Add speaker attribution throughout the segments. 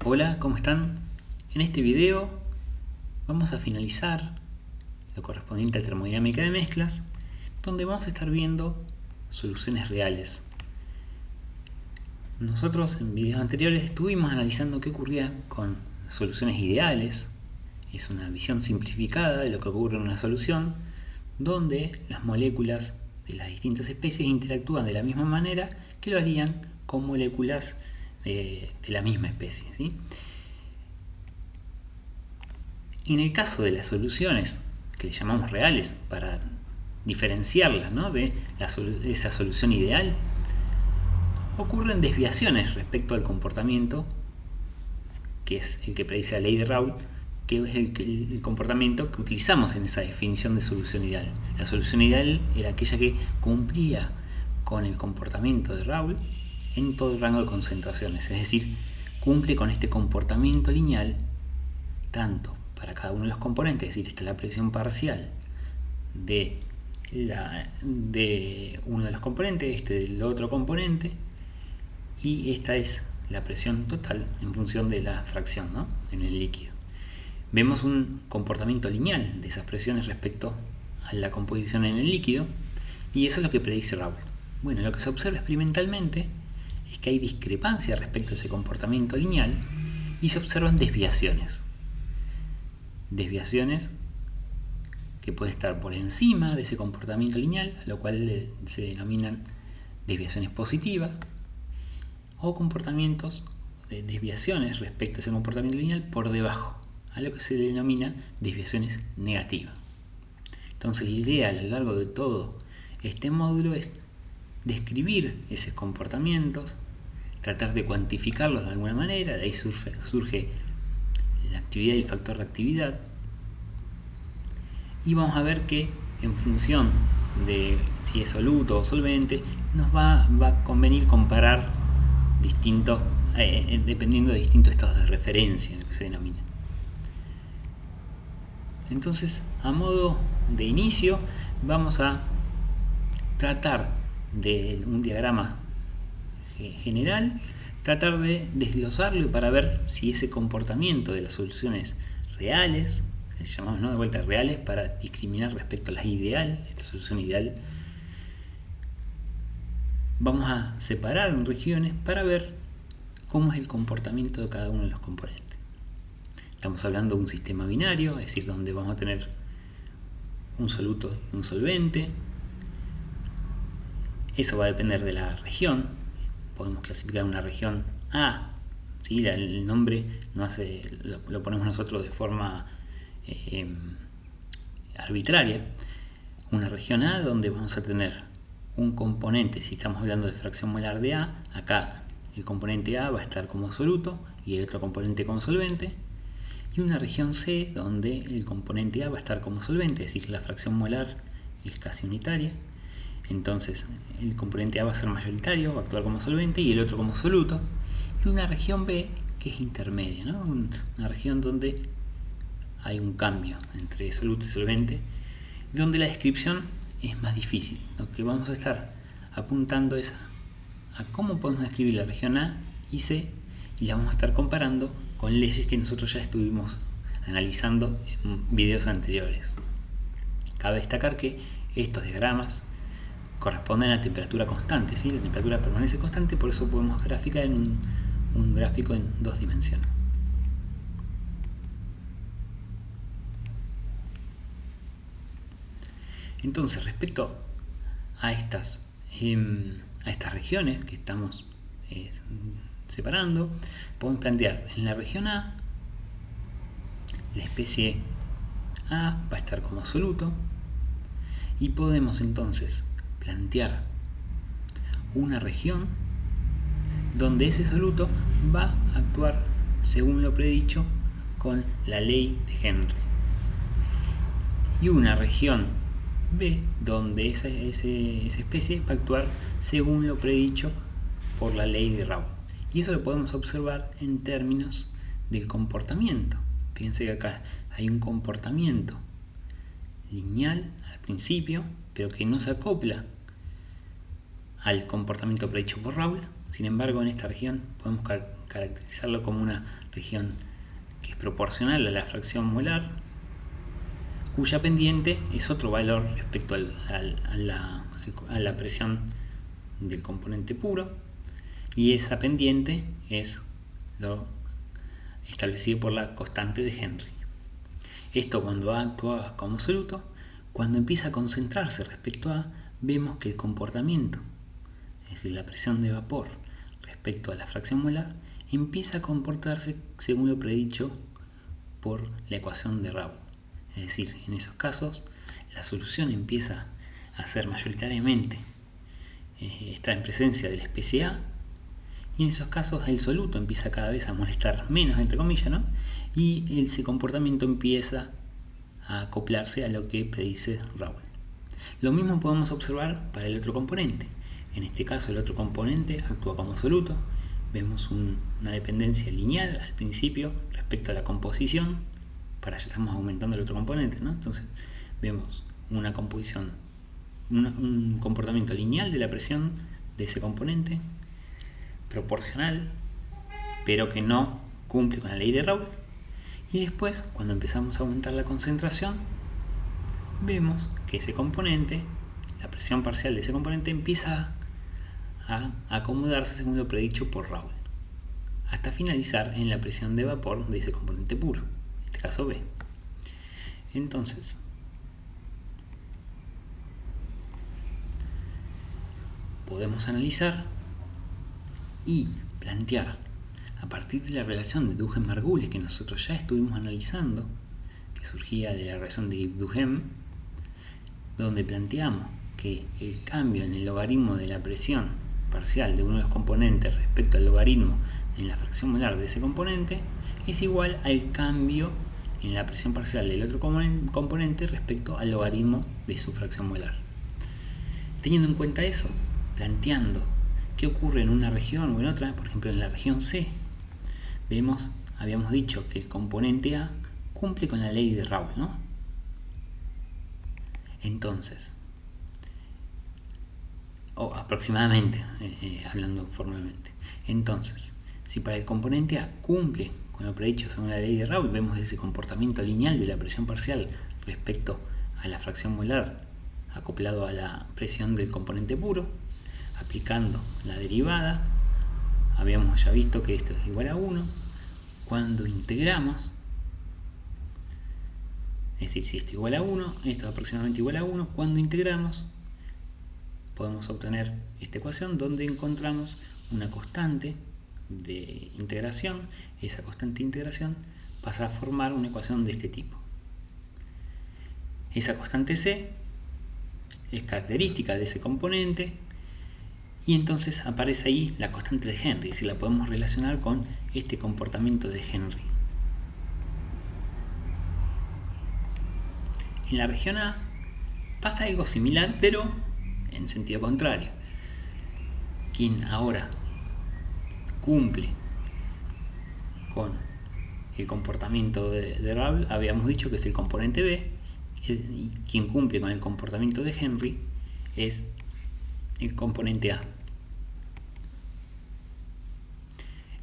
Speaker 1: Hola, ¿cómo están? En este video vamos a finalizar lo correspondiente a termodinámica de mezclas, donde vamos a estar viendo soluciones reales. Nosotros en videos anteriores estuvimos analizando qué ocurría con soluciones ideales. Es una visión simplificada de lo que ocurre en una solución, donde las moléculas de las distintas especies interactúan de la misma manera que lo harían con moléculas de la misma especie, ¿sí? En el caso de las soluciones que le llamamos reales, para diferenciarlas, ¿no?, de esa solución ideal, ocurren desviaciones respecto al comportamiento, que es el que predice la ley de Raoult, que es el comportamiento que utilizamos en esa definición de solución ideal. La solución ideal era aquella que cumplía con el comportamiento de Raoult en todo el rango de concentraciones, es decir, cumple con este comportamiento lineal tanto para cada uno de los componentes, es decir, esta es la presión parcial de uno de los componentes, este del otro componente, y esta es la presión total en función de la fracción, ¿no?, en el líquido. Vemos un comportamiento lineal de esas presiones respecto a la composición en el líquido, y eso es lo que predice Raoult. Bueno, lo que se observa experimentalmente es que hay discrepancia respecto a ese comportamiento lineal y se observan desviaciones. Desviaciones que pueden estar por encima de ese comportamiento lineal, lo cual se denominan desviaciones positivas, o comportamientos de desviaciones respecto a ese comportamiento lineal por debajo, a lo que se denomina desviaciones negativas. Entonces la idea a lo largo de todo este módulo es describir esos comportamientos, tratar de cuantificarlos de alguna manera, de ahí surge la actividad y el factor de actividad, y vamos a ver que en función de si es soluto o solvente nos va a convenir comparar distintos, dependiendo de distintos estados de referencia, lo que se denomina. Entonces, a modo de inicio, vamos a tratar de un diagrama general, tratar de desglosarlo para ver si ese comportamiento de las soluciones reales, que llamamos, ¿no?, de vuelta reales, para discriminar respecto a las ideal, esta solución ideal, vamos a separar en regiones para ver cómo es el comportamiento de cada uno de los componentes. Estamos hablando de un sistema binario, es decir, donde vamos a tener un soluto y un solvente. Eso va a depender de la región. Podemos clasificar una región A, ¿sí? El nombre lo ponemos nosotros de forma arbitraria. Una región A donde vamos a tener un componente, si estamos hablando de fracción molar de A, acá el componente A va a estar como soluto y el otro componente como solvente. Y una región C donde el componente A va a estar como solvente, es decir, la fracción molar es casi unitaria. Entonces el componente A va a ser mayoritario, va a actuar como solvente y el otro como soluto. Y una región B que es intermedia, ¿no?, una región donde hay un cambio entre soluto y solvente, donde la descripción es más difícil. Lo que vamos a estar apuntando es a cómo podemos describir la región A y C, y la vamos a estar comparando con leyes que nosotros ya estuvimos analizando en videos anteriores. Cabe destacar que estos diagramas corresponden a temperatura constante, ¿sí? La temperatura permanece constante, por eso podemos graficar en un gráfico en dos dimensiones. Entonces, respecto a estas regiones que estamos separando, podemos plantear en la región A, la especie A va a estar como soluto, y podemos entonces plantear una región donde ese soluto va a actuar según lo predicho con la ley de Henry, y una región B donde esa especie va a actuar según lo predicho por la ley de Raoult. Y eso lo podemos observar en términos del comportamiento. Fíjense que acá hay un comportamiento lineal al principio, pero que no se acopla al comportamiento predicho por Raoult. Sin embargo, en esta región podemos caracterizarlo como una región que es proporcional a la fracción molar, cuya pendiente es otro valor respecto a la presión del componente puro, y esa pendiente es lo establecido por la constante de Henry. Esto cuando A actúa como soluto. Cuando empieza a concentrarse respecto a A, vemos que el comportamiento, es decir, la presión de vapor respecto a la fracción molar, empieza a comportarse según lo predicho por la ecuación de Raoult. Es decir, en esos casos la solución empieza a ser mayoritariamente está en presencia de la especie A, y en esos casos el soluto empieza cada vez a molestar menos, entre comillas, ¿no? Y ese comportamiento empieza a acoplarse a lo que predice Raoult. Lo mismo podemos observar para el otro componente. En este caso el otro componente actúa como soluto. Vemos una dependencia lineal al principio respecto a la composición. Para allá estamos aumentando el otro componente, ¿no? Entonces vemos una composición, un comportamiento lineal de la presión de ese componente, proporcional, pero que no cumple con la ley de Raoult. Y después, cuando empezamos a aumentar la concentración, vemos que ese componente, la presión parcial de ese componente, empieza a acomodarse según lo predicho por Raoult, hasta finalizar en la presión de vapor de ese componente puro, en este caso B. Entonces, podemos analizar y plantear a partir de la relación de Duhem-Margulis que nosotros ya estuvimos analizando, que surgía de la relación de Gibbs-Duhem, donde planteamos que el cambio en el logaritmo de la presión parcial de uno de los componentes respecto al logaritmo en la fracción molar de ese componente es igual al cambio en la presión parcial del otro componente respecto al logaritmo de su fracción molar. Teniendo en cuenta eso, planteando qué ocurre en una región o en otra, por ejemplo en la región C, habíamos dicho que el componente A cumple con la ley de Raoult, ¿no? Entonces, o aproximadamente, hablando formalmente. Entonces, si para el componente A cumple con lo predicho según la ley de Raoult, vemos ese comportamiento lineal de la presión parcial respecto a la fracción molar acoplado a la presión del componente puro, aplicando la derivada, habíamos ya visto que esto es igual a 1. Cuando integramos, es decir, si esto es igual a 1, esto es aproximadamente igual a 1, cuando integramos podemos obtener esta ecuación donde encontramos una constante de integración. Esa constante de integración pasa a formar una ecuación de este tipo. Esa constante C es característica de ese componente y entonces aparece ahí la constante de Henry, si la podemos relacionar con este comportamiento de Henry. En la región A pasa algo similar, pero en sentido contrario. Quien ahora cumple con el comportamiento de Raoult, habíamos dicho que es el componente B, y quien cumple con el comportamiento de Henry es el componente A.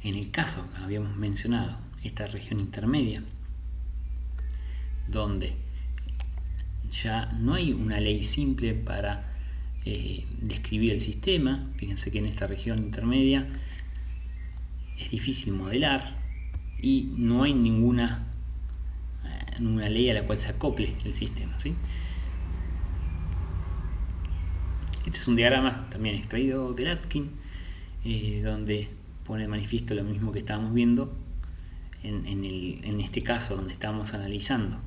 Speaker 1: En el caso que habíamos mencionado, esta región intermedia, donde ya no hay una ley simple para describir el sistema, fíjense que en esta región intermedia es difícil modelar y no hay ninguna ley a la cual se acople el sistema, ¿sí? Este es un diagrama también extraído de Latkin, donde pone de manifiesto lo mismo que estábamos viendo en este caso, donde estábamos analizando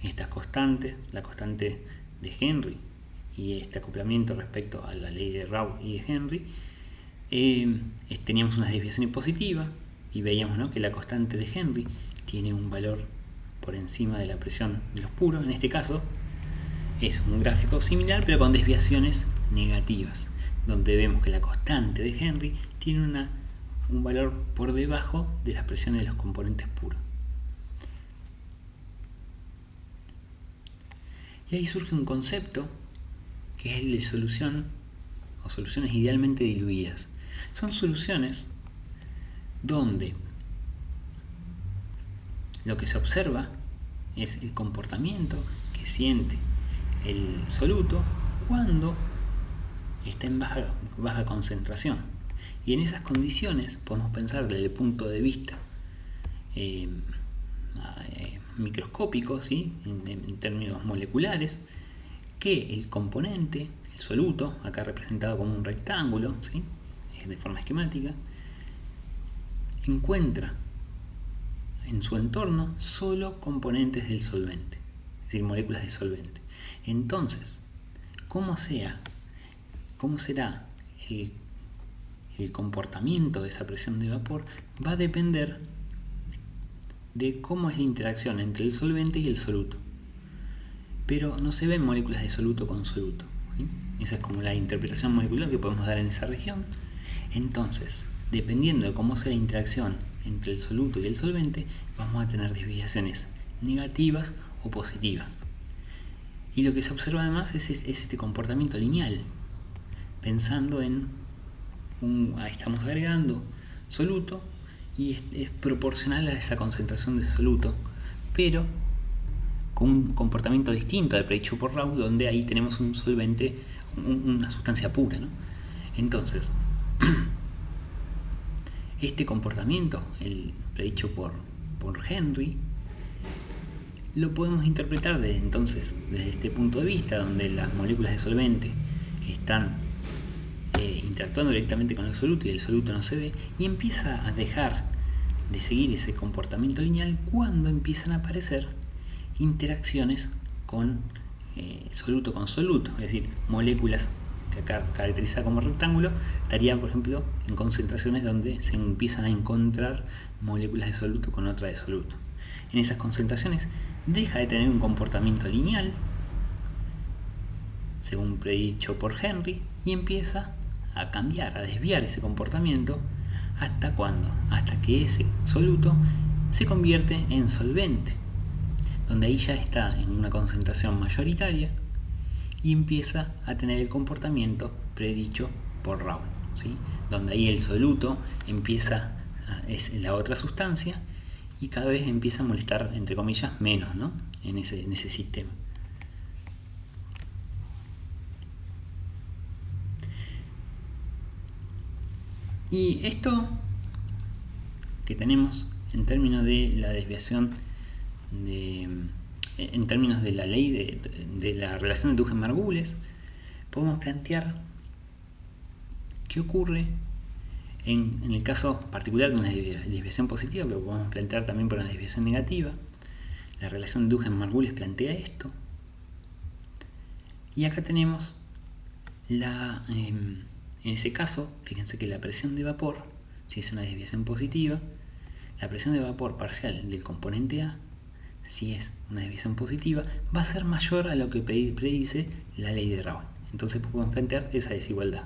Speaker 1: estas constantes, la constante de Henry y este acoplamiento respecto a la ley de Raoult y de Henry. Teníamos unas desviaciones positivas y veíamos, ¿no?, que la constante de Henry tiene un valor por encima de la presión de los puros. En este caso es un gráfico similar pero con desviaciones negativas, donde vemos que la constante de Henry tiene un valor por debajo de las presiones de los componentes puros. Y ahí surge un concepto que es el de solución o soluciones idealmente diluidas. Son soluciones donde lo que se observa es el comportamiento que siente el soluto cuando está en baja concentración. Y en esas condiciones podemos pensar desde el punto de vista microscópico, ¿sí? en términos moleculares, que el componente, el soluto, acá representado como un rectángulo, ¿sí? de forma esquemática, encuentra en su entorno solo componentes del solvente, es decir, moléculas de solvente. Entonces, ¿cómo será el comportamiento de esa presión de vapor? Va a depender de cómo es la interacción entre el solvente y el soluto. Pero no se ven moléculas de soluto con soluto, ¿sí? Esa es como la interpretación molecular que podemos dar en esa región. Entonces, dependiendo de cómo sea la interacción entre el soluto y el solvente, vamos a tener desviaciones negativas o positivas. Y lo que se observa además es este comportamiento lineal, pensando en estamos agregando soluto y es proporcional a esa concentración de soluto, pero con un comportamiento distinto al predicho por Raoult, donde ahí tenemos un solvente, una sustancia pura, ¿no? Entonces, este comportamiento, el predicho por Henry, lo podemos interpretar desde este punto de vista, donde las moléculas de solvente están interactuando directamente con el soluto y el soluto no se ve, y empieza a dejar de seguir ese comportamiento lineal cuando empiezan a aparecer interacciones con soluto con soluto, es decir, moléculas que acá caracteriza como rectángulo estarían, por ejemplo, en concentraciones donde se empiezan a encontrar moléculas de soluto con otra de soluto. En esas concentraciones deja de tener un comportamiento lineal, según predicho por Henry, y empieza a cambiar, a desviar ese comportamiento. ¿Hasta cuándo? Hasta que ese soluto se convierte en solvente, donde ahí ya está en una concentración mayoritaria y empieza a tener el comportamiento predicho por Raoult, ¿sí? Donde ahí el soluto es la otra sustancia y cada vez empieza a molestar, entre comillas, menos, ¿no? en ese sistema. Y esto que tenemos en términos de la desviación en términos de la ley de la relación de Duhem-Margules, podemos plantear qué ocurre en el caso particular de una desviación positiva, pero podemos plantear también por una desviación negativa. La relación de Duhem-Margules plantea esto. Y acá tenemos en ese caso, fíjense que la presión de vapor, si es una desviación positiva, la presión de vapor parcial del componente A, si es una desviación positiva, va a ser mayor a lo que predice la ley de Raoult. Entonces podemos plantear esa desigualdad.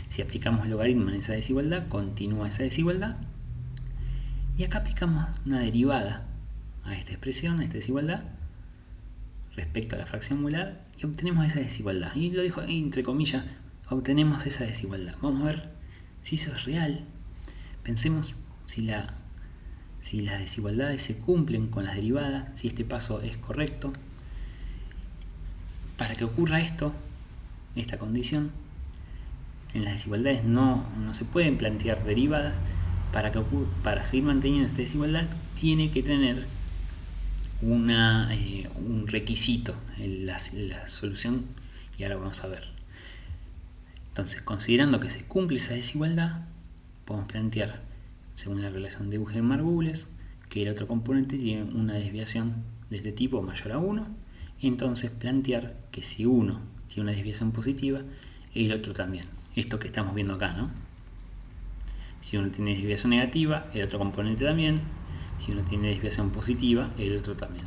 Speaker 1: Si aplicamos el logaritmo en esa desigualdad, continúa esa desigualdad. Y acá aplicamos una derivada a esta expresión, a esta desigualdad, respecto a la fracción molar, y obtenemos esa desigualdad. Y lo dijo ahí, entre comillas, obtenemos esa desigualdad. Vamos a ver si eso es real. Pensemos si las desigualdades se cumplen con las derivadas, si este paso es correcto. Para que ocurra esta condición, en las desigualdades no se pueden plantear derivadas. Para seguir manteniendo esta desigualdad tiene que tener un requisito en la solución, y ahora vamos a ver. Entonces, considerando que se cumple esa desigualdad, podemos plantear, según la relación de Duhem-Margules, que el otro componente tiene una desviación de este tipo mayor a 1, y entonces plantear que si uno tiene una desviación positiva, el otro también. Esto que estamos viendo acá, ¿no? Si uno tiene desviación negativa, el otro componente también. Si uno tiene desviación positiva, el otro también.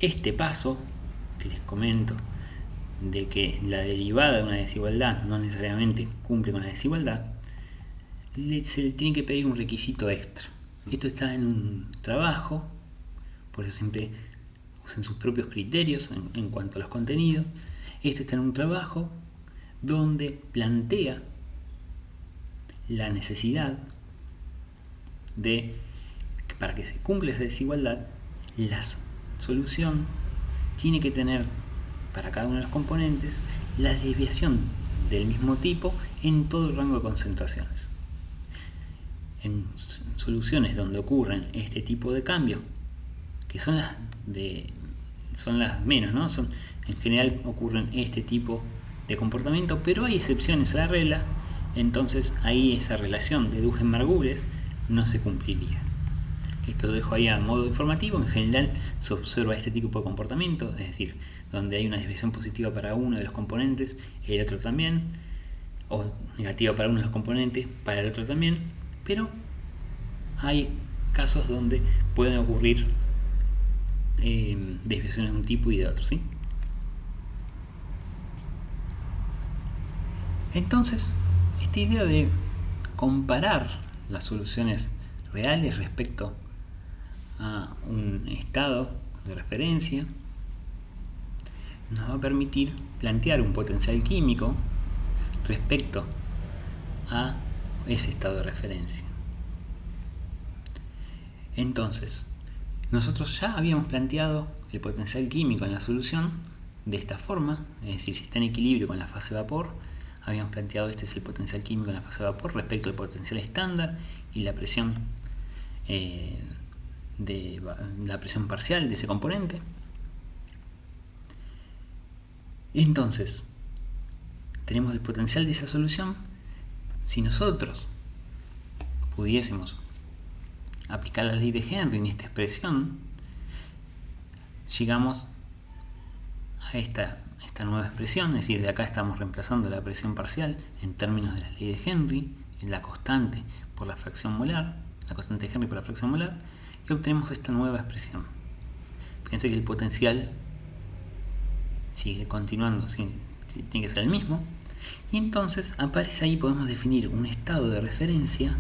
Speaker 1: Este paso que les comento, de que la derivada de una desigualdad no necesariamente cumple con la desigualdad, se le tiene que pedir un requisito extra. Esto está en un trabajo, por eso siempre usen sus propios criterios en cuanto a los contenidos. Esto está en un trabajo donde plantea la necesidad de que para que se cumpla esa desigualdad, la solución tiene que tener para cada uno de los componentes la desviación del mismo tipo en todo el rango de concentraciones. En soluciones donde ocurren este tipo de cambios, que son las menos, ¿no? En general ocurren este tipo de comportamiento, pero hay excepciones a la regla, entonces ahí esa relación de Duhem-Margules no se cumpliría. Esto lo dejo ahí a modo informativo. En general se observa este tipo de comportamiento, es decir, donde hay una desviación positiva para uno de los componentes, el otro también, o negativa para uno de los componentes, para el otro también, pero hay casos donde pueden ocurrir desviaciones de un tipo y de otro, ¿sí? Entonces, esta idea de comparar las soluciones reales respecto a un estado de referencia nos va a permitir plantear un potencial químico respecto a ese estado de referencia. Entonces, nosotros ya habíamos planteado el potencial químico en la solución de esta forma, es decir, si está en equilibrio con la fase vapor, habíamos planteado este es el potencial químico en la fase vapor respecto al potencial estándar y la presión la presión parcial de ese componente. Entonces, tenemos el potencial de esa solución. Si nosotros pudiésemos aplicar la ley de Henry en esta expresión, llegamos a esta nueva expresión, es decir, de acá estamos reemplazando la presión parcial en términos de la ley de Henry, en la constante por la fracción molar, la constante de Henry por la fracción molar, y obtenemos esta nueva expresión. Fíjense que el potencial sigue continuando, tiene que ser el mismo, y entonces aparece ahí, podemos definir un estado de referencia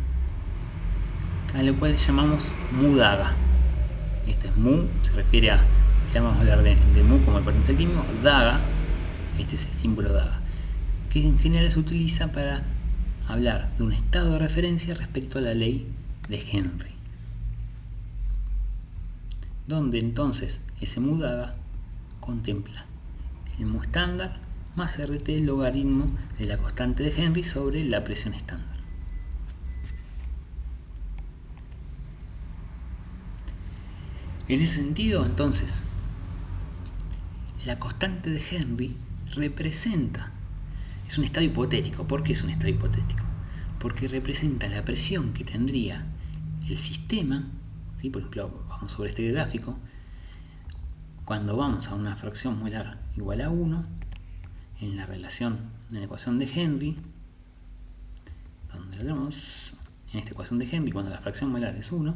Speaker 1: a lo cual llamamos mu-daga. Este es mu, se refiere a, ya vamos a hablar de mu como el potencial químico, daga, este es el símbolo daga, que en general se utiliza para hablar de un estado de referencia respecto a la ley de Henry, donde entonces ese mu daga contempla el mu estándar más RT el logaritmo de la constante de Henry sobre la presión estándar. En ese sentido, entonces, la constante de Henry representa, es un estado hipotético. ¿Por qué es un estado hipotético? Porque representa la presión que tendría el sistema, ¿sí? Por ejemplo, vamos sobre este gráfico, cuando vamos a una fracción molar igual a 1, en la ecuación de Henry, donde lo tenemos, en esta ecuación de Henry, cuando la fracción molar es 1,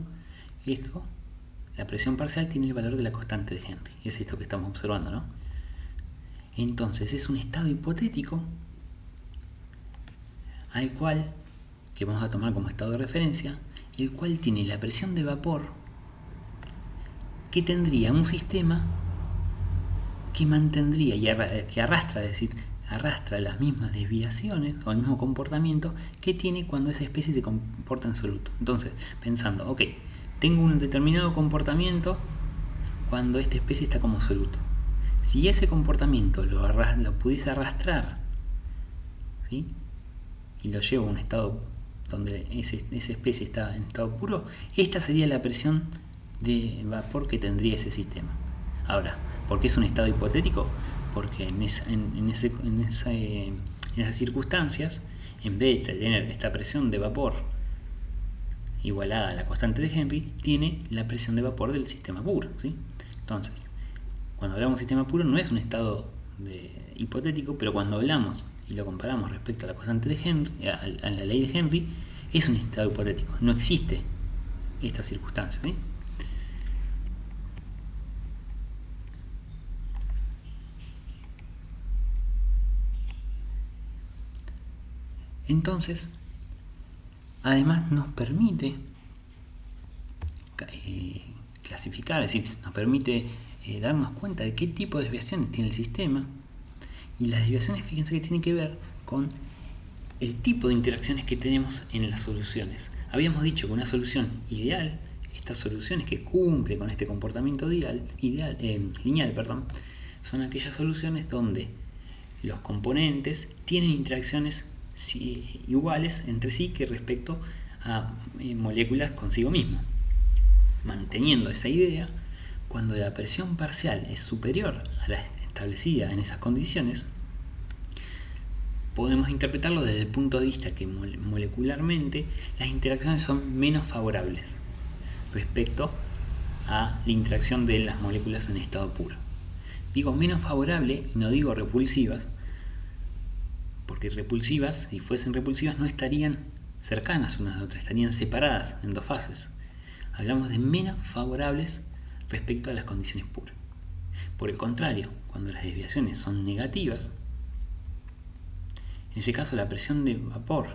Speaker 1: la presión parcial tiene el valor de la constante de Henry. Es esto que estamos observando, ¿no? Entonces es un estado hipotético al cual, que vamos a tomar como estado de referencia, el cual tiene la presión de vapor que tendría un sistema que mantendría que arrastra, es decir, arrastra las mismas desviaciones o el mismo comportamiento que tiene cuando esa especie se comporta en soluto. Entonces, pensando, ok, tengo un determinado comportamiento cuando esta especie está como soluto. Si ese comportamiento lo pudiese arrastrar, ¿sí? Y lo llevo a un estado donde esa especie está en estado puro, esta sería la presión de vapor que tendría ese sistema. Ahora, ¿por qué es un estado hipotético? Porque en esas circunstancias, en vez de tener esta presión de vapor igualada a la constante de Henry, tiene la presión de vapor del sistema puro, ¿sí? Entonces, cuando hablamos de sistema puro no es un estado hipotético, pero cuando hablamos y lo comparamos respecto a la constante de Henry, a la ley de Henry, es un estado hipotético, no existe esta circunstancia, ¿sí? Entonces, además nos permite clasificar, es decir, nos permite darnos cuenta de qué tipo de desviaciones tiene el sistema, y las desviaciones, fíjense que tienen que ver con el tipo de interacciones que tenemos en las soluciones. Habíamos dicho que una solución ideal, estas soluciones que cumplen con este comportamiento lineal, son aquellas soluciones donde los componentes tienen interacciones iguales entre sí que respecto a moléculas consigo mismo. Manteniendo esa idea, cuando la presión parcial es superior a la establecida en esas condiciones, podemos interpretarlo desde el punto de vista que molecularmente las interacciones son menos favorables respecto a la interacción de las moléculas en estado puro. Digo menos favorable y no digo repulsivas, porque repulsivas, si fuesen repulsivas, no estarían cercanas unas a otras, estarían separadas en dos fases. Hablamos de menos favorables respecto a las condiciones puras. Por el contrario, cuando las desviaciones son negativas, en ese caso la presión de vapor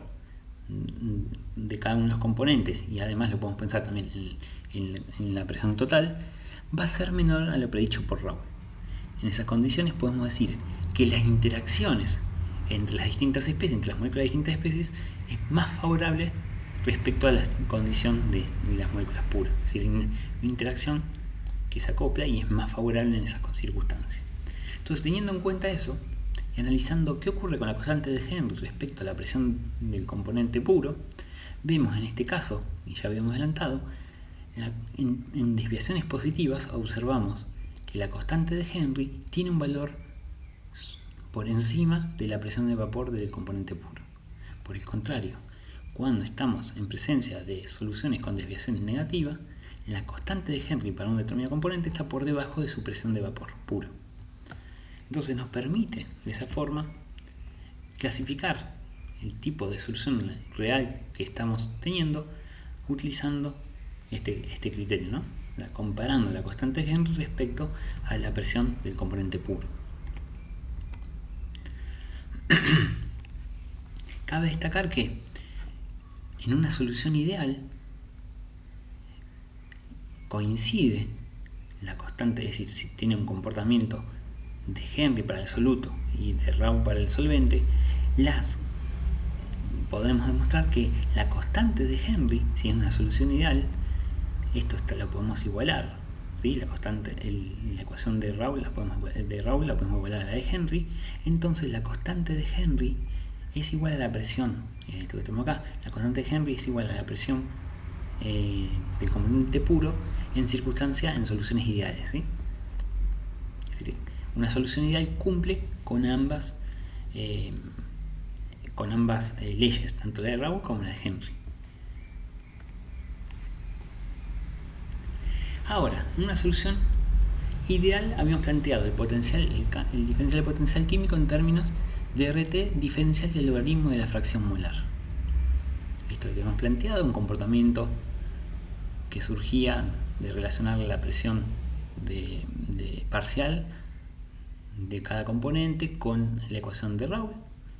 Speaker 1: de cada uno de los componentes, y además lo podemos pensar también en la presión total, va a ser menor a lo predicho por Raoult. En esas condiciones podemos decir que las interacciones entre las distintas especies, entre las moléculas de distintas especies, es más favorable respecto a la condición de las moléculas puras. Es decir, una interacción que se acopla y es más favorable en esas circunstancias. Entonces, teniendo en cuenta eso, y analizando qué ocurre con la constante de Henry respecto a la presión del componente puro, vemos en este caso, y ya habíamos adelantado, en desviaciones positivas observamos que la constante de Henry tiene un valor por encima de la presión de vapor del componente puro. Por el contrario, cuando estamos en presencia de soluciones con desviaciones negativas, la constante de Henry para un determinado componente está por debajo de su presión de vapor puro. Entonces nos permite, de esa forma, clasificar el tipo de solución real que estamos teniendo utilizando este criterio, ¿no? Comparando la constante de Henry respecto a la presión del componente puro. Cabe destacar que en una solución ideal coincide la constante, es decir, si tiene un comportamiento de Henry para el soluto y de Raoult para el solvente, podemos demostrar que la constante de Henry, si es una solución ideal, lo podemos igualar, ¿sí? La constante, la ecuación de Raoult la podemos igualar a la de Henry. Entonces la constante de Henry es igual a la presión, esto que tenemos acá, la constante de Henry es igual a la presión del componente puro en soluciones ideales, ¿sí? Es decir, una solución ideal cumple con ambas leyes, tanto la de Raoult como la de Henry. Ahora, en una solución ideal habíamos planteado el diferencial de potencial químico en términos de RT diferencial del logaritmo de la fracción molar. Esto es lo que hemos planteado, un comportamiento que surgía de relacionar la presión de parcial de cada componente con la ecuación de Raoult.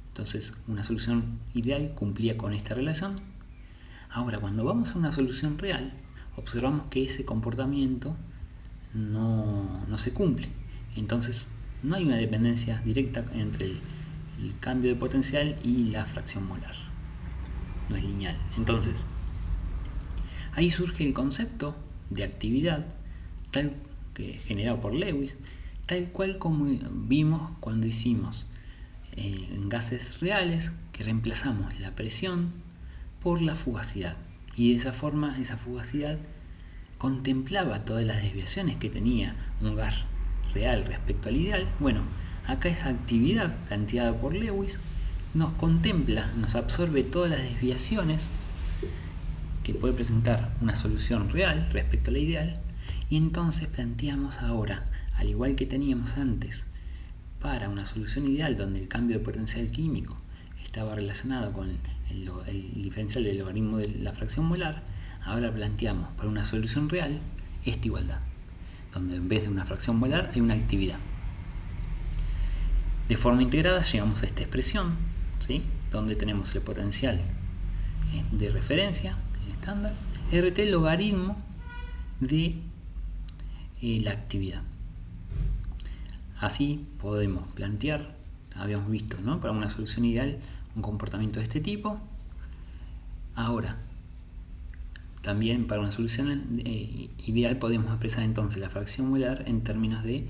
Speaker 1: Entonces, una solución ideal cumplía con esta relación. Ahora, cuando vamos a una solución real, observamos que ese comportamiento no se cumple. Entonces, no hay una dependencia directa entre el cambio de potencial y la fracción molar. No es lineal. Entonces, ahí surge el concepto de actividad generado por Lewis, tal cual como vimos cuando hicimos en gases reales, que reemplazamos la presión por la fugacidad. Y de esa forma, esa fugacidad contemplaba todas las desviaciones que tenía un gas real respecto al ideal. Bueno, acá esa actividad planteada por Lewis nos contempla, nos absorbe todas las desviaciones que puede presentar una solución real respecto a la ideal, y entonces planteamos ahora, al igual que teníamos antes, para una solución ideal donde el cambio de potencial químico estaba relacionado con el diferencial del logaritmo de la fracción molar, ahora planteamos para una solución real esta igualdad, donde en vez de una fracción molar hay una actividad. De forma integrada llegamos a esta expresión, ¿sí? Donde tenemos el potencial de referencia, el estándar, RT logaritmo de la actividad. Así podemos plantear habíamos visto, ¿no? Para una solución ideal, un comportamiento de este tipo. Ahora, también para una solución ideal podemos expresar entonces la fracción molar en términos de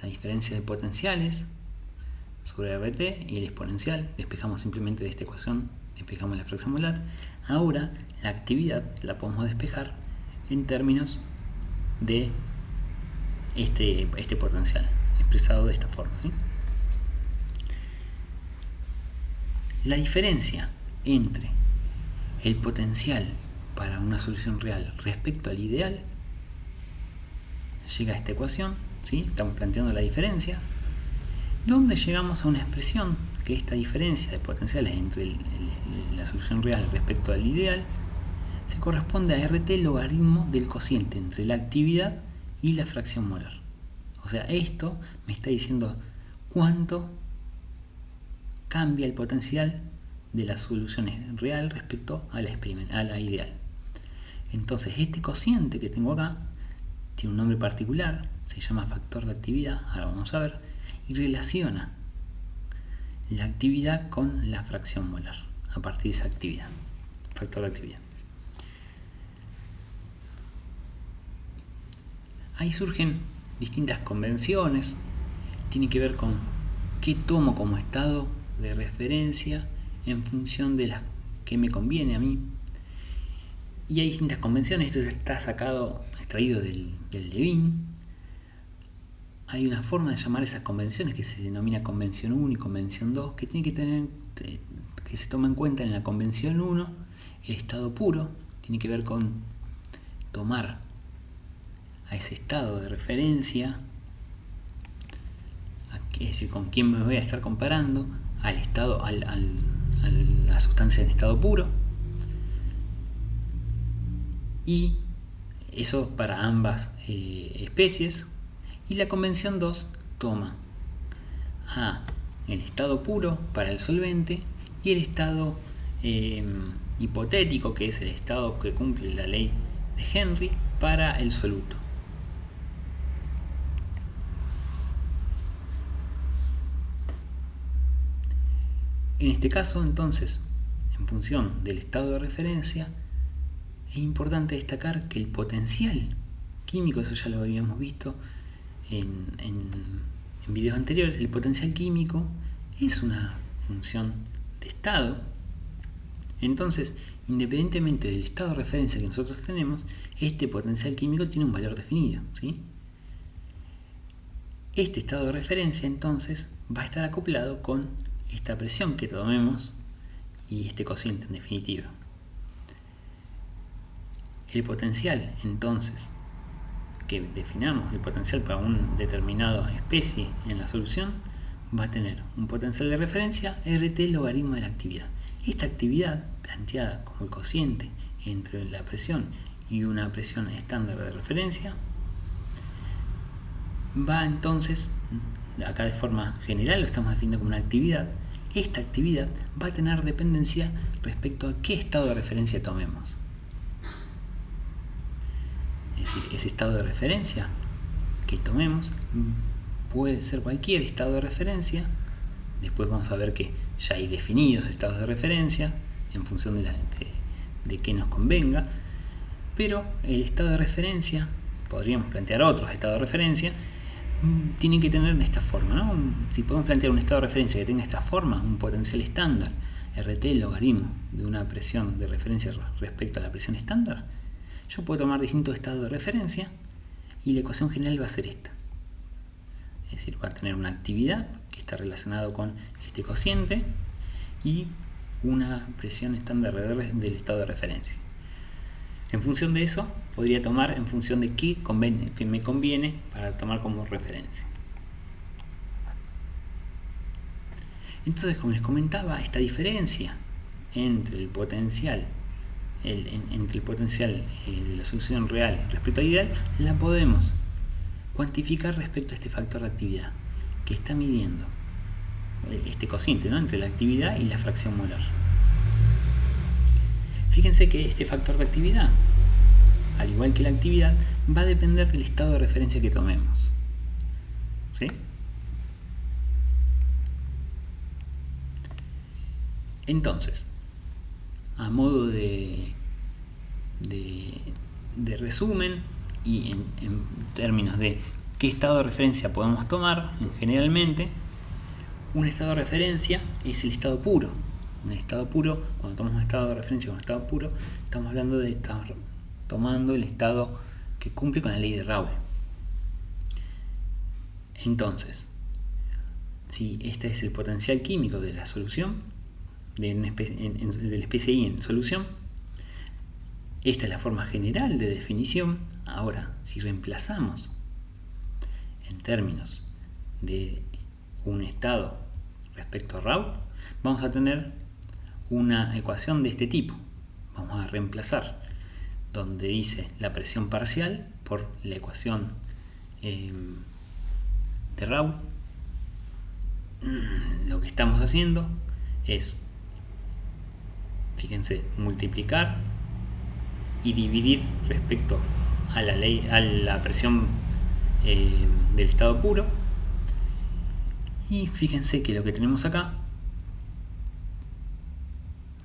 Speaker 1: la diferencia de potenciales sobre RT y el exponencial. Despejamos simplemente de esta ecuación, despejamos la fracción molar. Ahora la actividad la podemos despejar en términos de este potencial, expresado de esta forma, ¿sí? La diferencia entre el potencial para una solución real respecto al ideal llega a esta ecuación, ¿sí? Estamos planteando la diferencia, donde llegamos a una expresión que esta diferencia de potenciales entre la solución real respecto al ideal se corresponde a RT logaritmo del cociente entre la actividad y la fracción molar. O sea, esto me está diciendo cuánto cambia el potencial de las soluciones real respecto a la ideal. Entonces este cociente que tengo acá tiene un nombre particular, se llama factor de actividad, ahora vamos a ver, y relaciona la actividad con la fracción molar a partir de esa actividad, factor de actividad. Ahí surgen distintas convenciones, tiene que ver con qué tomo como estado de referencia en función de las que me conviene a mí. Y hay distintas convenciones, esto está extraído del Levin. Hay una forma de llamar esas convenciones que se denomina convención 1 y convención 2, que tiene que se toma en cuenta en la convención 1 el estado puro, tiene que ver con tomar a ese estado de referencia, es decir, con quién me voy a estar comparando, al estado, a la sustancia en estado puro, y eso para ambas especies. Y la convención 2 toma el estado puro para el solvente y el estado hipotético, que es el estado que cumple la ley de Henry, para el soluto. En este caso, entonces, en función del estado de referencia, es importante destacar que el potencial químico, eso ya lo habíamos visto en videos anteriores, el potencial químico es una función de estado. Entonces, independientemente del estado de referencia que nosotros tenemos, este potencial químico tiene un valor definido, ¿sí? Este estado de referencia entonces va a estar acoplado con esta presión que tomemos y este cociente en definitiva. El potencial entonces que definamos, el potencial para una determinada especie en la solución, va a tener un potencial de referencia RT logaritmo de la actividad. Esta actividad, planteada como el cociente entre la presión y una presión estándar de referencia, va entonces, acá de forma general lo estamos definiendo como una actividad. Esta actividad va a tener dependencia respecto a qué estado de referencia tomemos. Es decir, ese estado de referencia que tomemos puede ser cualquier estado de referencia. Después vamos a ver que ya hay definidos estados de referencia en función de qué nos convenga, pero el estado de referencia, podríamos plantear otros estados de referencia, tienen que tener esta forma, ¿no? Si podemos plantear un estado de referencia que tenga esta forma, un potencial estándar, RT logaritmo de una presión de referencia respecto a la presión estándar, yo puedo tomar distintos estados de referencia y la ecuación general va a ser esta. Es decir, va a tener una actividad que está relacionada con este cociente y una presión estándar del estado de referencia. En función de eso, podría tomar en función de qué me conviene para tomar como referencia. Entonces, como les comentaba, esta diferencia entre el potencial de la solución real respecto al ideal, la podemos cuantificar respecto a este factor de actividad que está midiendo este cociente, ¿no?, entre la actividad y la fracción molar. Fíjense que este factor de actividad, al igual que la actividad, va a depender del estado de referencia que tomemos, ¿sí? Entonces, a modo de resumen y en términos de qué estado de referencia podemos tomar, generalmente, un estado de referencia es el estado puro. Un estado puro, cuando tomamos un estado de referencia con un estado puro, estamos hablando de estar tomando el estado que cumple con la ley de Raoult. Entonces, si este es el potencial químico de la solución, del especie I en solución, esta es la forma general de definición. Ahora, si reemplazamos en términos de un estado respecto a Raoult, vamos a tener una ecuación de este tipo. Vamos a reemplazar donde dice la presión parcial por la ecuación de Raoult. Lo que estamos haciendo es, fíjense, multiplicar y dividir respecto a la presión del estado puro. Y fíjense que lo que tenemos acá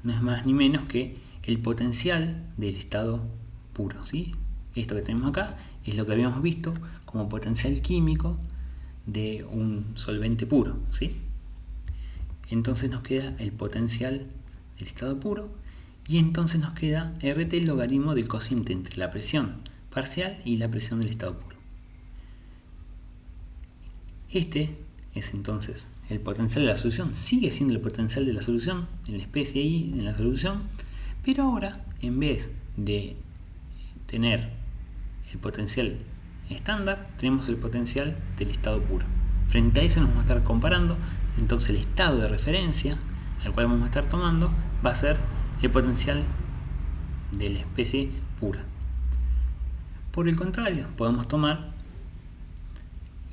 Speaker 1: no es más ni menos que el potencial del estado puro, ¿sí? Esto que tenemos acá es lo que habíamos visto como potencial químico de un solvente puro, ¿sí? Entonces nos queda el potencial del estado puro y entonces nos queda RT, el logaritmo del cociente entre la presión parcial y la presión del estado puro. Este es entonces el potencial de la solución. Sigue siendo el potencial de la solución en la especie I, en la solución, pero ahora, en vez de tener el potencial estándar, tenemos el potencial del estado puro. Frente a eso nos vamos a estar comparando. Entonces el estado de referencia al cual vamos a estar tomando va a ser el potencial de la especie pura. Por el contrario, podemos tomar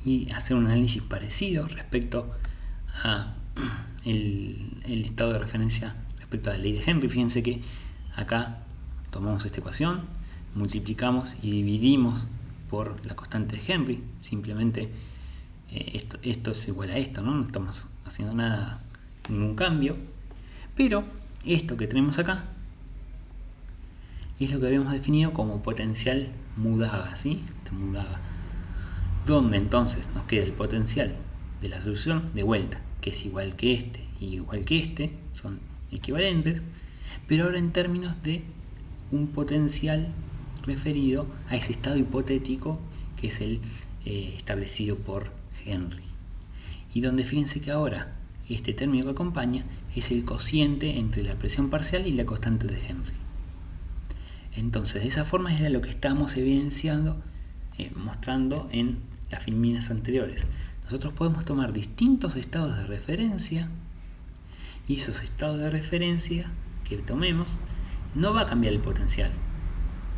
Speaker 1: y hacer un análisis parecido respecto a el estado de referencia respecto a la ley de Henry. Fíjense que acá tomamos esta ecuación, multiplicamos y dividimos por la constante de Henry. Simplemente esto es igual a esto, ¿no? No estamos haciendo nada, ningún cambio. Pero esto que tenemos acá es lo que habíamos definido como potencial Mudaga, ¿sí? Mudaga, donde entonces nos queda el potencial de la solución de vuelta, que es igual que este y igual que este, son equivalentes, pero ahora en términos de un potencial referido a ese estado hipotético que es el establecido por Henry, y donde fíjense que ahora este término que acompaña es el cociente entre la presión parcial y la constante de Henry. Entonces, de esa forma era lo que estamos evidenciando, mostrando en las filminas anteriores. Nosotros podemos tomar distintos estados de referencia y esos estados de referencia que tomemos no va a cambiar el potencial,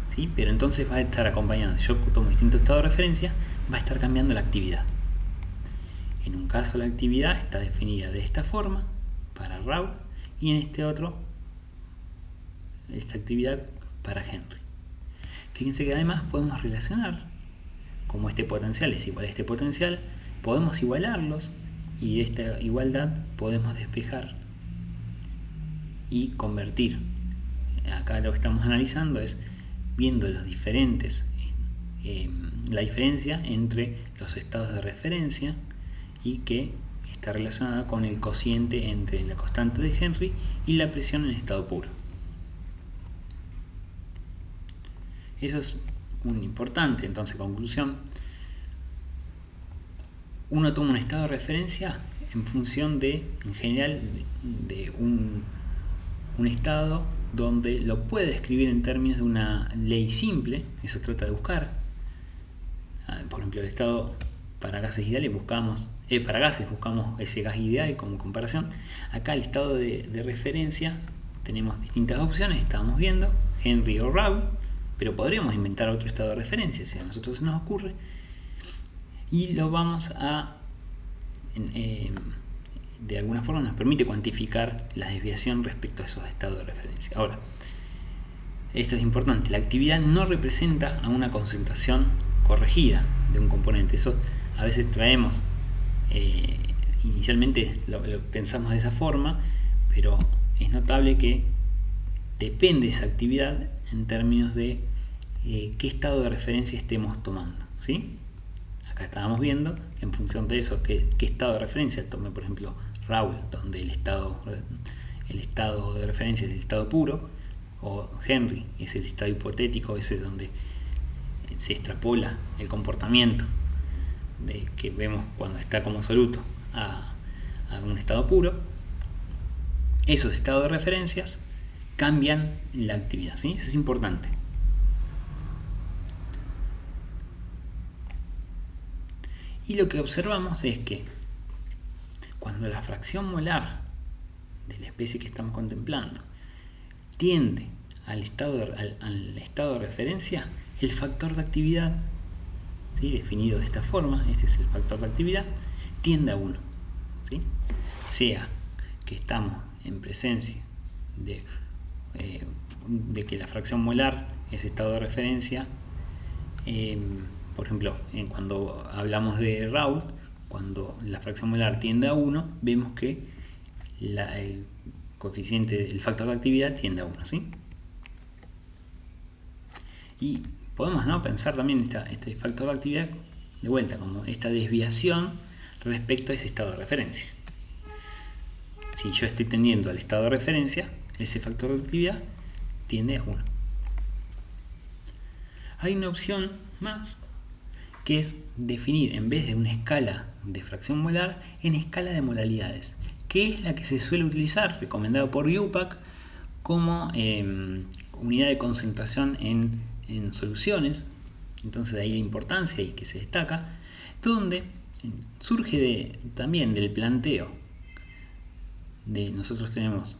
Speaker 1: ¿sí? Pero entonces va a estar acompañado. Si yo tomo distintos estados de referencia, va a estar cambiando la actividad. En un caso la actividad está definida de esta forma para Raoult y en este otro esta actividad para Henry. Fíjense que además podemos relacionar, como este potencial es igual a este potencial, podemos igualarlos y de esta igualdad podemos despejar y convertir. Acá lo que estamos analizando es viendo los diferentes, la diferencia entre los estados de referencia y que está relacionada con el cociente entre la constante de Henry y la presión en estado puro. Eso es muy importante. Entonces, conclusión, uno toma un estado de referencia en función de, en general, de un estado donde lo puede describir en términos de una ley simple. Eso trata de buscar. Por ejemplo, el estado para gases ideales buscamos ese gas ideal como comparación. Acá el estado de referencia tenemos distintas opciones, estábamos viendo Henry o Raoult, pero podríamos inventar otro estado de referencia si a nosotros se nos ocurre, y lo vamos a de alguna forma nos permite cuantificar la desviación respecto a esos estados de referencia. Ahora, esto es importante, la actividad no representa a una concentración corregida de un componente. Eso a veces traemos, inicialmente lo pensamos de esa forma, pero es notable que depende esa actividad en términos de qué estado de referencia estemos tomando, ¿sí? Acá estábamos viendo en función de eso qué estado de referencia tomé, por ejemplo, Raúl, donde el estado de referencia es el estado puro, o Henry es el estado hipotético, ese donde se extrapola el comportamiento que vemos cuando está como soluto a un estado puro. Esos estados de referencias cambian la actividad, ¿sí? Eso es importante. Y lo que observamos es que cuando la fracción molar de la especie que estamos contemplando tiende al estado de referencia, el factor de actividad, ¿sí?, definido de esta forma, este es el factor de actividad, tiende a 1, ¿sí? Sea que estamos en presencia de que la fracción molar es estado de referencia, por ejemplo, cuando hablamos de Raoult, cuando la fracción molar tiende a 1, vemos que el coeficiente, el factor de actividad tiende a 1, ¿sí? Y podemos, ¿no?, pensar también este factor de actividad de vuelta como esta desviación respecto a ese estado de referencia. Si yo estoy tendiendo al estado de referencia, ese factor de actividad tiende a 1. Hay una opción más, que es definir, en vez de una escala de fracción molar, en escala de molalidades, que es la que se suele utilizar, recomendado por IUPAC, como unidad de concentración en soluciones. Entonces de ahí la importancia y que se destaca, donde surge también del planteo de nosotros tenemos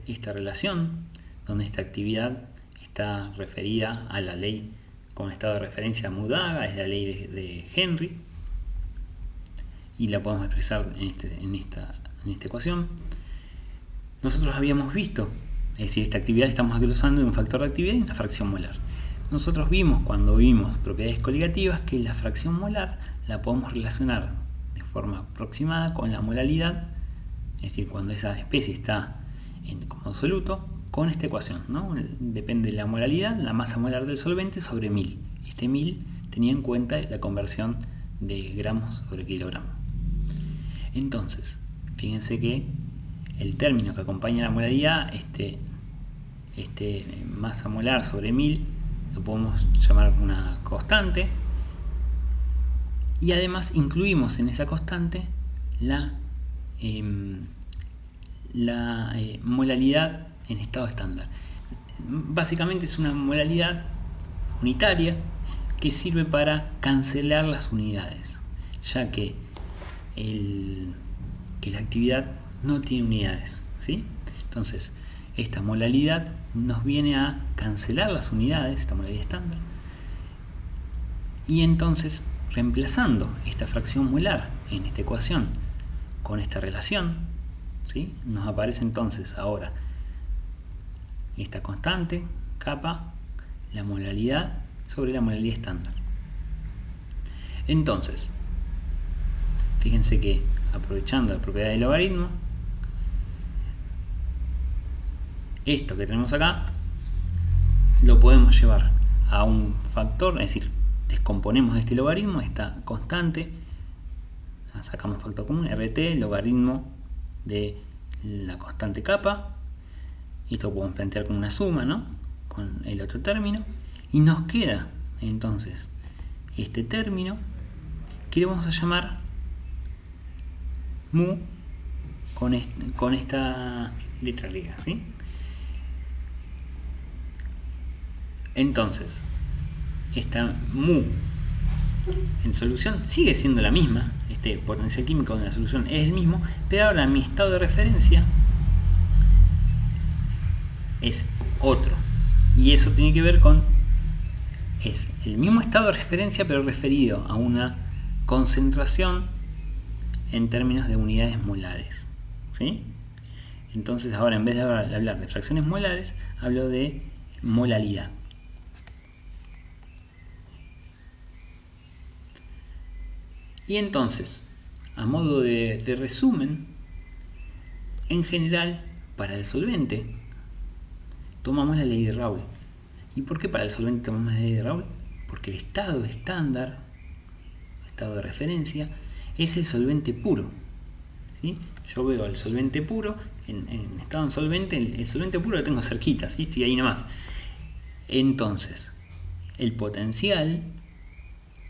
Speaker 1: esta relación, donde esta actividad está referida a la ley con estado de referencia Mudaga, es la ley de Henry, y la podemos expresar en esta ecuación. Nosotros habíamos visto, es decir, esta actividad estamos glosando en un factor de actividad y una fracción molar. Nosotros vimos, cuando vimos propiedades coligativas, que la fracción molar la podemos relacionar de forma aproximada con la molalidad, es decir, cuando esa especie está como absoluto, con esta ecuación, ¿no? Depende de la molalidad, la masa molar del solvente sobre 1000. Este 1000 tenía en cuenta la conversión de gramos sobre kilogramo. Entonces, fíjense que el término que acompaña la molalidad, masa molar sobre 1000, lo podemos llamar una constante, y además incluimos en esa constante la molalidad en estado estándar. Básicamente es una molalidad unitaria que sirve para cancelar las unidades, ya que la actividad no tiene unidades, ¿sí? Entonces esta molalidad nos viene a cancelar las unidades, esta molalidad estándar, y entonces reemplazando esta fracción molar en esta ecuación con esta relación, ¿sí?, nos aparece entonces ahora esta constante, kappa, la molalidad sobre la molalidad estándar. Entonces, fíjense que aprovechando la propiedad del logaritmo, esto que tenemos acá lo podemos llevar a un factor, es decir, descomponemos este logaritmo, esta constante, sacamos factor común, RT, logaritmo de la constante kappa. Esto lo podemos plantear como una suma, ¿no?, con el otro término, y nos queda entonces este término que le vamos a llamar mu con esta letra griega, ¿sí? Entonces esta mu en solución sigue siendo la misma, este potencial químico de la solución es el mismo, pero ahora mi estado de referencia es otro, y eso tiene que ver con, es el mismo estado de referencia pero referido a una concentración en términos de unidades molares, ¿sí? Entonces ahora, en vez de hablar de fracciones molares, hablo de molalidad. Y entonces, a modo de resumen, en general Para el solvente tomamos la ley de Raoult. ¿Y por qué para el solvente tomamos la ley de Raoult? Porque el estado estándar, estado de referencia, es el solvente puro, ¿sí? Yo veo el solvente puro, en estado en solvente, el solvente puro lo tengo cerquita, ¿sí? Estoy ahí nomás. Entonces, el potencial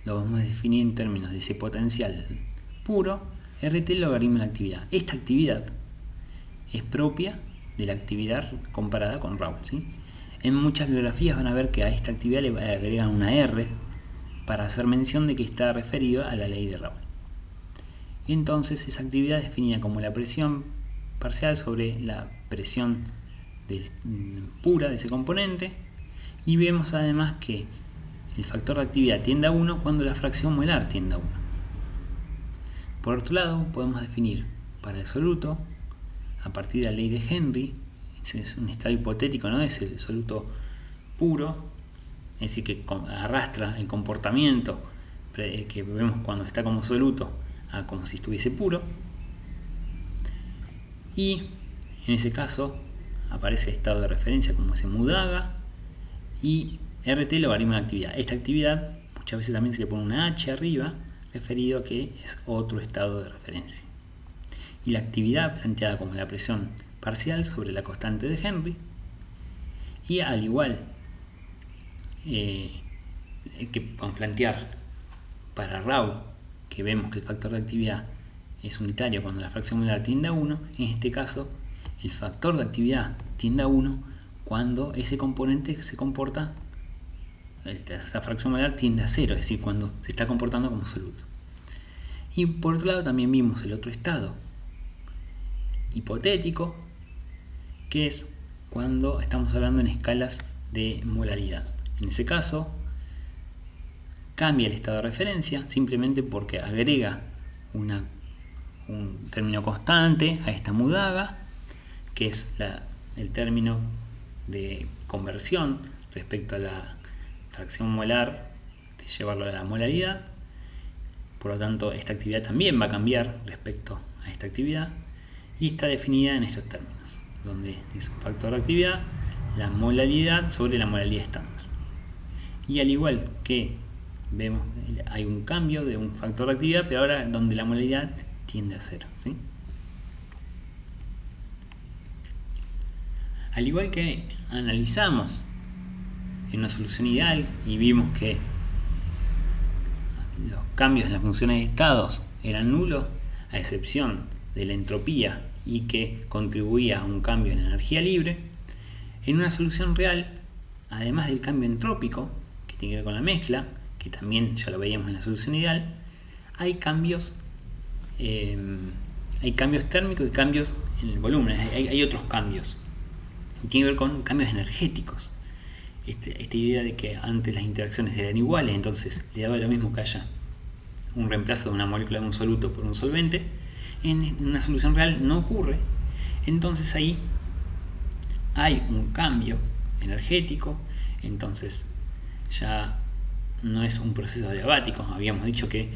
Speaker 1: lo vamos a definir en términos de ese potencial puro, RT logaritmo de la actividad. Esta actividad es propia de la actividad comparada con Raoult, ¿sí? En muchas bibliografías van a ver que a esta actividad le agregan una R para hacer mención de que está referido a la ley de Raoult. Entonces esa actividad es definida como la presión parcial sobre la presión pura de ese componente, y vemos además que el factor de actividad tiende a 1 cuando la fracción molar tiende a 1. Por otro lado, podemos definir para el soluto, a partir de la ley de Henry, es un estado hipotético, ¿no? Es el soluto puro, es decir, que arrastra el comportamiento que vemos cuando está como soluto a como si estuviese puro, y en ese caso aparece el estado de referencia como ese mudaga y RT logaritmo de la actividad. Esta actividad muchas veces también se le pone una H arriba, referido a que es otro estado de referencia. Y la actividad planteada como la presión parcial sobre la constante de Henry, y al igual que con plantear para Raoult, que vemos que el factor de actividad es unitario cuando la fracción molar tiende a 1, en este caso el factor de actividad tiende a 1 cuando ese componente se comporta, la fracción molar tiende a 0, es decir, cuando se está comportando como soluto. Y por otro lado también vimos el otro estado hipotético, que es cuando estamos hablando en escalas de molaridad. En ese caso cambia el estado de referencia simplemente porque agrega un término constante a esta mudaga, que es el término de conversión respecto a la fracción molar, de llevarlo a la molaridad. Por lo tanto, esta actividad también va a cambiar respecto a esta actividad, y está definida en estos términos, donde es un factor de actividad, la molaridad sobre la molaridad estándar. Y al igual que vemos, hay un cambio de un factor de actividad, pero ahora donde la molaridad tiende a 0, ¿sí? Al igual que analizamos en una solución ideal y vimos que los cambios en las funciones de estados eran nulos, a excepción de la entropía, y que contribuía a un cambio en energía libre, en una solución real, además del cambio entrópico, que tiene que ver con la mezcla, que también ya lo veíamos en la solución ideal, hay cambios térmicos y cambios en el volumen, hay otros cambios, y tiene que ver con cambios energéticos. Esta idea de que antes las interacciones eran iguales, entonces le daba lo mismo que haya un reemplazo de una molécula de un soluto por un solvente, en una solución real no ocurre. Entonces ahí hay un cambio energético, entonces ya no es un proceso adiabático. Habíamos dicho que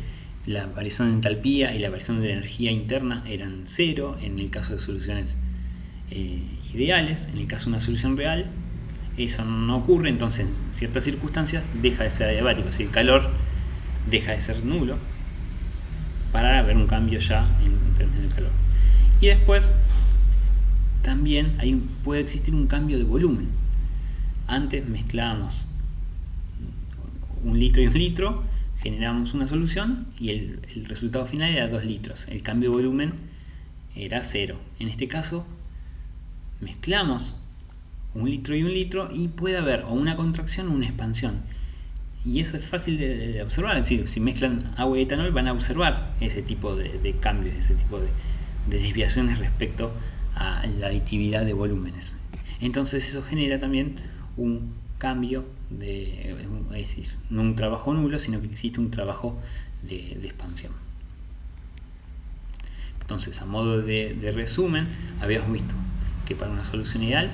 Speaker 1: la variación de entalpía y la variación de la energía interna eran 0 en el caso de soluciones ideales. En el caso de una solución real eso no ocurre, entonces en ciertas circunstancias deja de ser adiabático, si el calor deja de ser nulo para haber un cambio ya en el calor. Y después también puede existir un cambio de volumen. Antes mezclábamos 1 litro y 1 litro, generábamos una solución y el resultado final era 2 litros. El cambio de volumen era 0. En este caso mezclamos 1 litro y 1 litro y puede haber o una contracción o una expansión. Y eso es fácil de observar. Es decir, si mezclan agua y etanol van a observar ese tipo de cambios, ese tipo de desviaciones respecto a la aditividad de volúmenes. Entonces eso genera también un cambio es decir, no un trabajo nulo, sino que existe un trabajo de expansión. Entonces, a modo de resumen, habíamos visto que para una solución ideal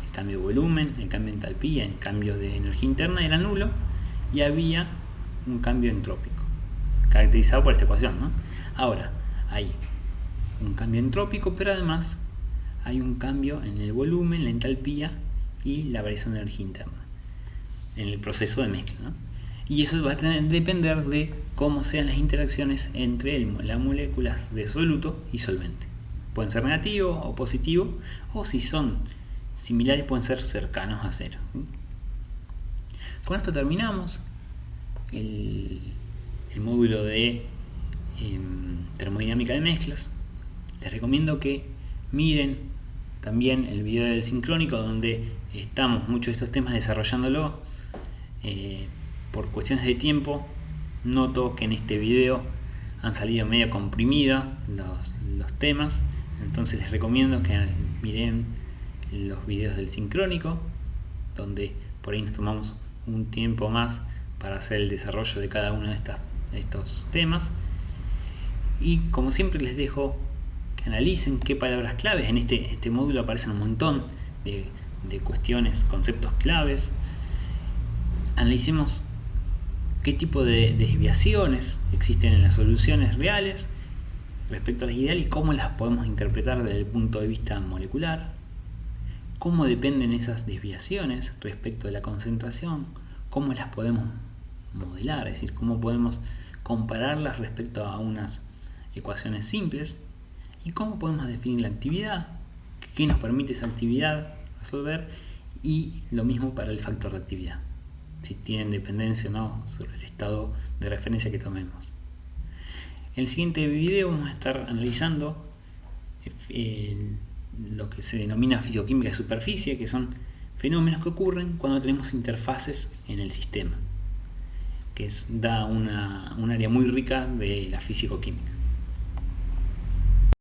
Speaker 1: el cambio de volumen, el cambio de entalpía, el cambio de energía interna era nulo, y había un cambio entrópico caracterizado por esta ecuación, ¿no? Ahora hay un cambio entrópico, pero además hay un cambio en el volumen, la entalpía y la variación de energía interna en el proceso de mezcla, ¿no? Y eso va a depender de cómo sean las interacciones entre las moléculas de soluto y solvente. Pueden ser negativos o positivos, o si son similares pueden ser cercanos a cero. Con esto terminamos el módulo de termodinámica de mezclas. Les recomiendo que miren también el video del sincrónico, donde estamos muchos de estos temas desarrollándolo. Por cuestiones de tiempo noto que en este video han salido medio comprimidos los temas, entonces les recomiendo que miren los videos del sincrónico, donde por ahí nos tomamos un tiempo más para hacer el desarrollo de cada uno de estos temas. Y como siempre les dejo que analicen qué palabras claves. En este módulo aparecen un montón de cuestiones, conceptos claves. Analicemos qué tipo de desviaciones existen en las soluciones reales respecto a las ideales y cómo las podemos interpretar desde el punto de vista molecular, cómo dependen esas desviaciones respecto de la concentración, cómo las podemos modelar, es decir, cómo podemos compararlas respecto a unas ecuaciones simples, y cómo podemos definir la actividad, qué nos permite esa actividad resolver, y lo mismo para el factor de actividad, si tienen dependencia o no sobre el estado de referencia que tomemos. En el siguiente video vamos a estar analizando lo que se denomina fisicoquímica de superficie, que son fenómenos que ocurren cuando tenemos interfaces en el sistema, que da un área muy rica de la fisicoquímica.